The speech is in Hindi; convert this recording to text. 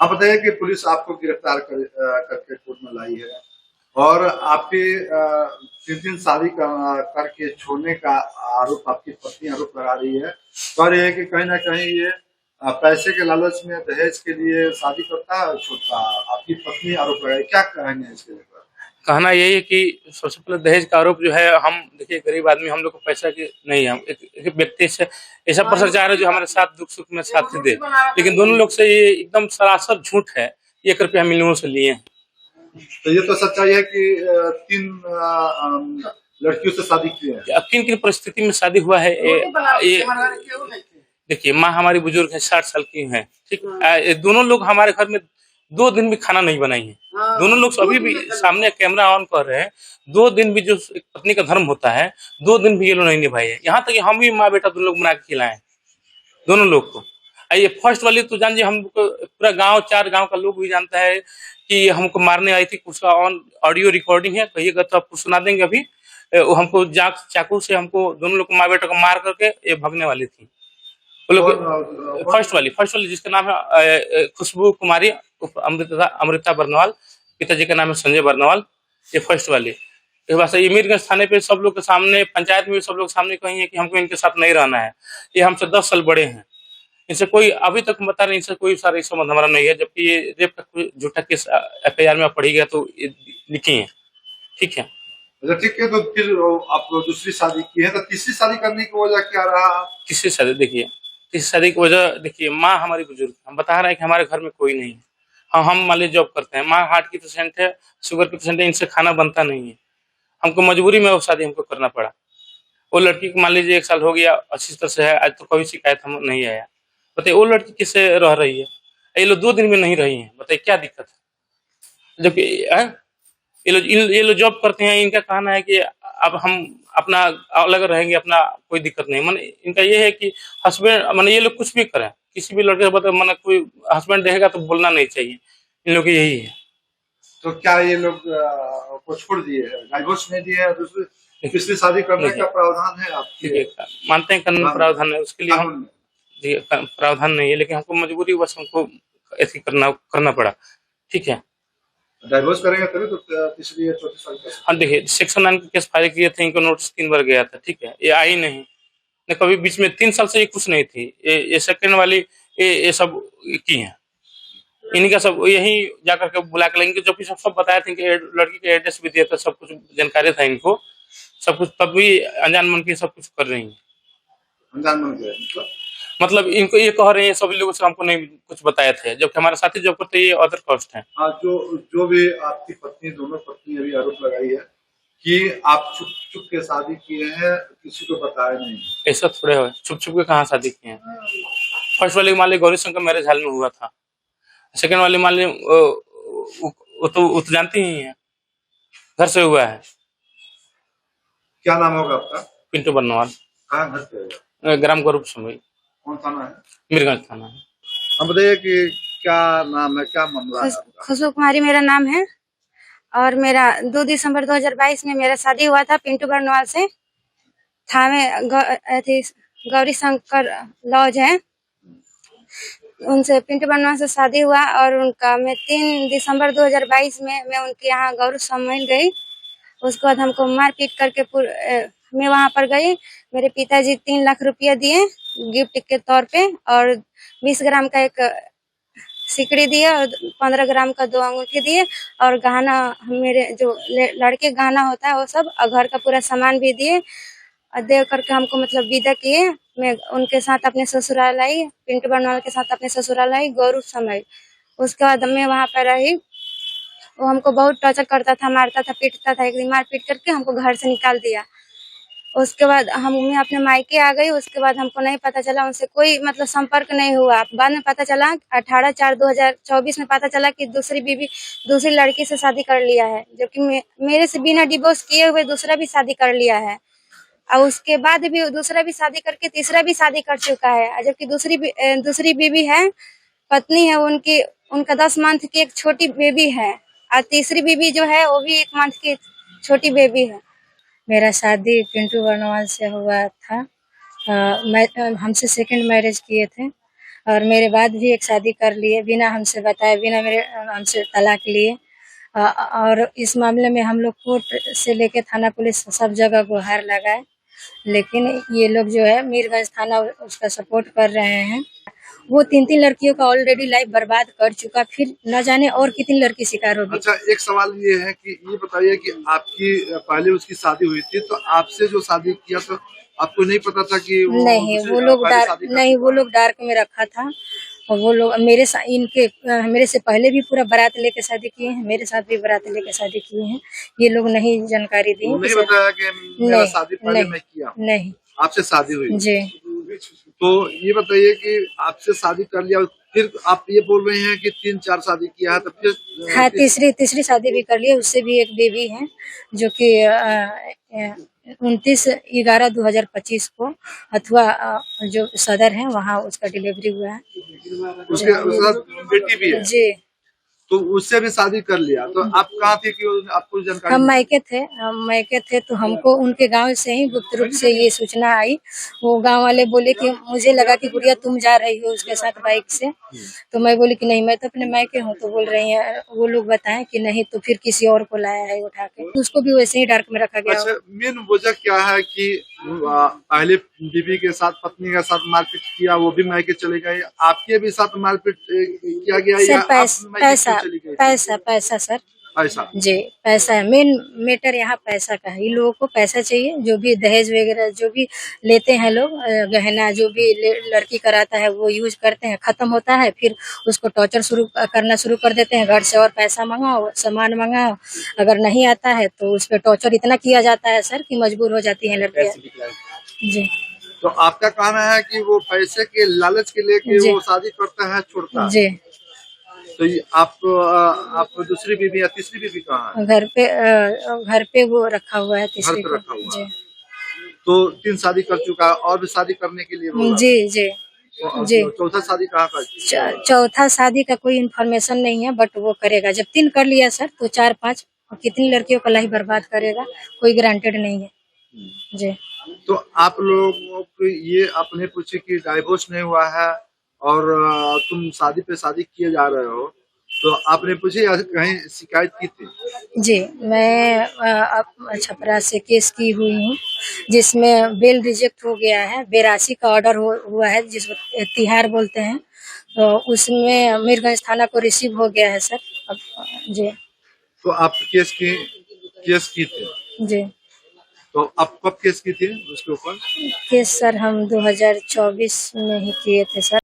आप बताइए कि पुलिस आपको गिरफ्तार करके कोर्ट में लाई है और आपके 3 दिन शादी करके छोड़ने का आरोप आपकी पत्नी आरोप लगा रही है। कह रही है कि कहीं ना कहीं ये पैसे के लालच में दहेज के लिए शादी करता है और छोड़ता है। आपकी पत्नी आरोप लगाई, क्या कहेंगे इसके लेकर? कहना यही है कि सबसे पहले दहेज का आरोप जो है, हम देखिए गरीब आदमी, हम लोग को पैसा की नहीं है। हम एक व्यक्ति से ऐसा भ्रष्टाचार है जो हमारे साथ दुख सुख में साथ दे, लेकिन दोनों लोग से ये एकदम सरासर झूठ है। 1 रुपया हम इन लोगों से लिए हैं। तो ये तो सच्चाई है कि 3 लड़कियों से शादी की है। अब किन किन परिस्थिति में शादी हुआ है ये देखिए, माँ हमारी बुजुर्ग है, 60 साल की है, ठीक। ये दोनों लोग हमारे घर में 2 दिन भी खाना नहीं बनाई है। दोनों लोग अभी भी सामने कैमरा ऑन कर रहे हैं। 2 दिन भी जो एक पत्नी का धर्म होता है, 2 दिन भी ये लोग नहीं निभाए है। यहाँ तक कि हम भी माँ बेटा दोनों लोग बना के खिलाए दोनों लोग को। ये फर्स्ट वाली तो जान जी, हमको पूरा गांव, 4 गांव का लोग भी जानता है कि हमको मारने आई थी। उसका ऑन ऑडियो रिकॉर्डिंग है, कहिएगा तो आपको सुना देंगे। अभी वो हमको चाकू से हमको दोनों लोग को माँ बेटा को मार करके ये भगने वाली थी। वो लोग फर्स्ट वाली जिसका नाम है खुशबू कुमारी अमृता बर्नवाल, पिताजी का नाम है संजय बर्नवाल। ये फर्स्ट वाली ये मीरगंज थाने पे सब लोग के सामने, पंचायत में भी सब लोग सामने कही है कि हमको इनके साथ नहीं रहना है। ये हमसे 10 साल बड़े हैं। इनसे कोई अभी तक बता रहे, इनसे कोई सारा संबंध हमारा नहीं है। जबकि ये रेप का झूठा केस FIR में पढ़ी गया तो लिखी है, ठीक है। अच्छा ठीक है, तो फिर आप दूसरी शादी की है, तो तीसरी शादी करने की वजह क्या रहा? तीसरी शादी देखिए, तीसरी शादी की वजह देखिए, माँ हमारी बुजुर्ग, हम बता रहे हैं कि हमारे घर में कोई नहीं है। हम मान लीजिए जॉब करते हैं, माँ हार्ट की पेशेंट है, शुगर की पेशेंट है, इनसे खाना बनता नहीं है। हमको मजबूरी में वो शादी हमको करना पड़ा। वो लड़की को मान लीजिए 1 साल हो गया अच्छी तरह से है, आज तो कभी शिकायत हम नहीं आया। बताइए वो लड़की किससे रह रही है? ये लोग 2 दिन में नहीं रही है, बताइए क्या दिक्कत है? जबकि ये लोग जॉब करते हैं। इनका कहना है कि अब हम अपना अलग रहेंगे, अपना कोई दिक्कत नहीं। मन इनका ये है कि हस्बैंड, मान ये लोग कुछ भी करें, किसी भी लड़के से बता, मन कोई हस्बैंड रहेगा तो बोलना नहीं चाहिए। इन लोग यही है। तो क्या ये लोग को छोड़ दिए है, डाइवोर्स नहीं दिए है, दूसरी शादी करने का प्रावधान है आपके? मानते हैं कानून प्रावधान है, उसके लिए हम जी प्रावधान नहीं है, लेकिन हमको मजबूरी बस हमको ऐसे करना पड़ा, ठीक है। डाइवोर्स करेंगे तभी तो तीसरी या चौथी शादी कर सकते। हाँ देखिए, सेक्शन 9 के केस फाइल किए थे, इनको नोटिस 3 बार गया था, ठीक है। ये आई नहीं न कभी, बीच में 3 साल से ये कुछ नहीं थी। ये सेकंड वाली ये सब की है। इनका सब यही जाकर के बुला के लेंगे, जो कि सब बताए थे कि लड़की के एड्रेस भी दिया था, सब कुछ जानकारी था इनको, सब कुछ, तब भी अनजान मन के सब कुछ कर रही है। अनजान मन के मतलब इनको ये कह रहे हैं सभी लोगों से, हमको नहीं कुछ बताए थे, जबकि हमारे साथी जॉब करते ये अदर कास्ट है। हाँ, जो भी आपकी पत्नी, दोनों पत्नी अभी आरोप लगाई है कि आप छुप छुप के शादी किए हैं, किसी को बताया नहीं। ऐसा थोड़े हो, छुप छुप के कहाँ शादी किए हैं? फर्स्ट वाली मान ली गौरी शंकर मैरिज हाल में हुआ था। सेकंड वाली मान ली वो तो जानती ही है, घर से हुआ है। क्या नाम होगा आपका? पिंटू बर्नवाल। कहाँ घर पे? ग्राम गौरव समय। कौन थाना है? मीरगंज थाना है। हम बताइए कि क्या नाम है, क्या मामला है? खुशबू कुमारी मेरा नाम है और मेरा 2 दिसंबर 2022 में मेरा शादी हुआ था पिंटू बर्नवाल से। थाने गौरी शंकर लॉज है, उनसे पिंटू बर्नवाल से शादी हुआ। और उनका मैं 3 दिसंबर 2022 में मैं उनके यहाँ गौरव सम्मेल गई। उसके बाद हमको मारपीट करके मैं वहाँ पर गई। मेरे पिताजी 3 लाख रुपया दिए गिफ्ट के तौर पे, और 20 ग्राम का एक सिकड़ी दिए और 15 ग्राम का 2 अंगूठी दिए, और गहना, मेरे जो लड़के गहना होता है वो सब, और घर का पूरा सामान भी दिए। और दे करके हमको मतलब विदा किए। मैं उनके साथ अपने ससुराल आई, पिंटू बर्नवाल के साथ अपने ससुराल आई गौरव समय। उसके बाद मैं वहाँ पर रही। वो हमको बहुत टॉर्चर करता था, मारता था, पीटता था। एक दिन मार पीट करके हमको घर से निकाल दिया। उसके बाद मैं अपने मायके आ गई। उसके बाद हमको नहीं पता चला, उनसे कोई मतलब संपर्क नहीं हुआ। बाद में पता चला 18/4/2024 में पता चला कि दूसरी लड़की से शादी कर लिया है, जबकि मेरे से बिना डिवोर्स किए हुए दूसरा भी शादी कर लिया है। और उसके बाद भी दूसरा भी शादी करके तीसरा भी शादी कर चुका है। जबकि दूसरी बीवी है, पत्नी है उनकी, उनका 10 मंथ की एक छोटी बेबी है, और तीसरी बीवी जो है वो भी 1 मंथ की छोटी बेबी है। मेरा शादी पिंटू बर्नवाल से हुआ था। हमसे सेकंड मैरिज किए थे। और मेरे बाद भी एक शादी कर लिए बिना हमसे बताए, बिना मेरे हमसे तलाक लिए। और इस मामले में हम लोग कोर्ट से लेके थाना पुलिस सब जगह गुहार लगाए, लेकिन ये लोग जो है मीरगंज थाना उसका सपोर्ट कर रहे हैं। वो 3 लड़कियों का ऑलरेडी लाइफ बर्बाद कर चुका, फिर न जाने और कितनी लड़की शिकार होगी। अच्छा, एक सवाल ये है कि ये बताइए कि आपकी पहले उसकी शादी हुई थी, तो आपसे जो शादी किया तो आपको नहीं पता था कि नहीं, वो लोग डार्क में रखा था। और वो लोग मेरे से पहले भी पूरा बारात लेके शादी किए हैं, मेरे साथ भी बारात लेके शादी किए हैं। ये लोग नहीं जानकारी दी, नहीं बताया कि मेरा शादी पहले मैं किया, नहीं आपसे शादी हुई जी। तो ये बताइए कि आपसे शादी कर लिया, फिर आप ये बोल रहे हैं कि 3-4 शादी किया है, तो फिर हाँ, तीसरी शादी भी कर लिया, उससे भी एक बेबी है जो कि 29/11/2025 को हथुआ जो सदर है वहाँ उसका डिलीवरी हुआ है। उसके साथ बेटी भी है जी। तो उससे भी शादी कर लिया। तो आप कहाँ थे कि आपको जानकारी? हम मायके थे तो हमको उनके गांव से ही गुप्त रूप से ये सूचना आई। वो गांव वाले बोले कि मुझे लगा कि गुड़िया तुम जा रही हो उसके साथ बाइक से, तो मैं बोली कि नहीं मैं तो अपने मायके हूँ। तो बोल रही हैं वो लोग बताएं कि नहीं तो फिर किसी और को लाया है उठा के, उसको भी वैसे ही डार्क में रखा गया। अच्छा, मेन वजह क्या है कि पहले बीवी के साथ पत्नी के साथ मारपीट किया, वो भी मायके चले गए, आपके भी साथ मारपीट किया गया या आप मायके चली गई? पैसा सर, पैसा जी पैसा है मेन मैटर, यहाँ पैसा का है। इन लोगों को पैसा चाहिए, जो भी दहेज वगैरह जो भी लेते हैं लोग, गहना जो भी लड़की कराता है वो यूज करते हैं, खत्म होता है फिर उसको टॉर्चर करना शुरू कर देते हैं। घर से और पैसा मंगाओ, सामान मंगाओ, अगर नहीं आता है तो उस पर टॉर्चर इतना किया जाता है सर कि मजबूर हो जाती है लड़कियाँ। जी। तो आपका कहना है कि वो पैसे के लालच के लेके वो शादी करता है, छोड़ता है? जी। तो ये आप दूसरी बीवी या तीसरी बीवी कहाँ है? घर पे वो रखा हुआ है, तीसरी घर पे रखा हुआ जी। है। तो 3 शादी कर चुका है और भी शादी करने के लिए बोला। जी जी तो जी। चौथा शादी कहाँ कर? चौथा शादी का कोई इन्फॉर्मेशन नहीं है, बट वो करेगा। जब 3 कर लिया सर तो 4-5 कितनी लड़कियों का लाइफ बर्बाद करेगा, कोई गारंटेड नहीं है जी। तो आप लोगों को ये आपने पूछे कि डाइवोर्स नहीं हुआ है और तुम शादी पे शादी किए जा रहे हो, तो आपने पूछे या कहीं शिकायत की थी? जी, मैं छपरा से केस की हुई हूँ जिसमें बेल रिजेक्ट हो गया है। 82 का ऑर्डर हुआ है जिसको तिहार बोलते हैं, तो उसमें मीरगंज थाना को रिसीव हो गया है सर। अब जी। तो आप केस की थी? जी। तो आप कब केस की थी उसके ऊपर? केस सर हम 2024 में ही किए थे सर।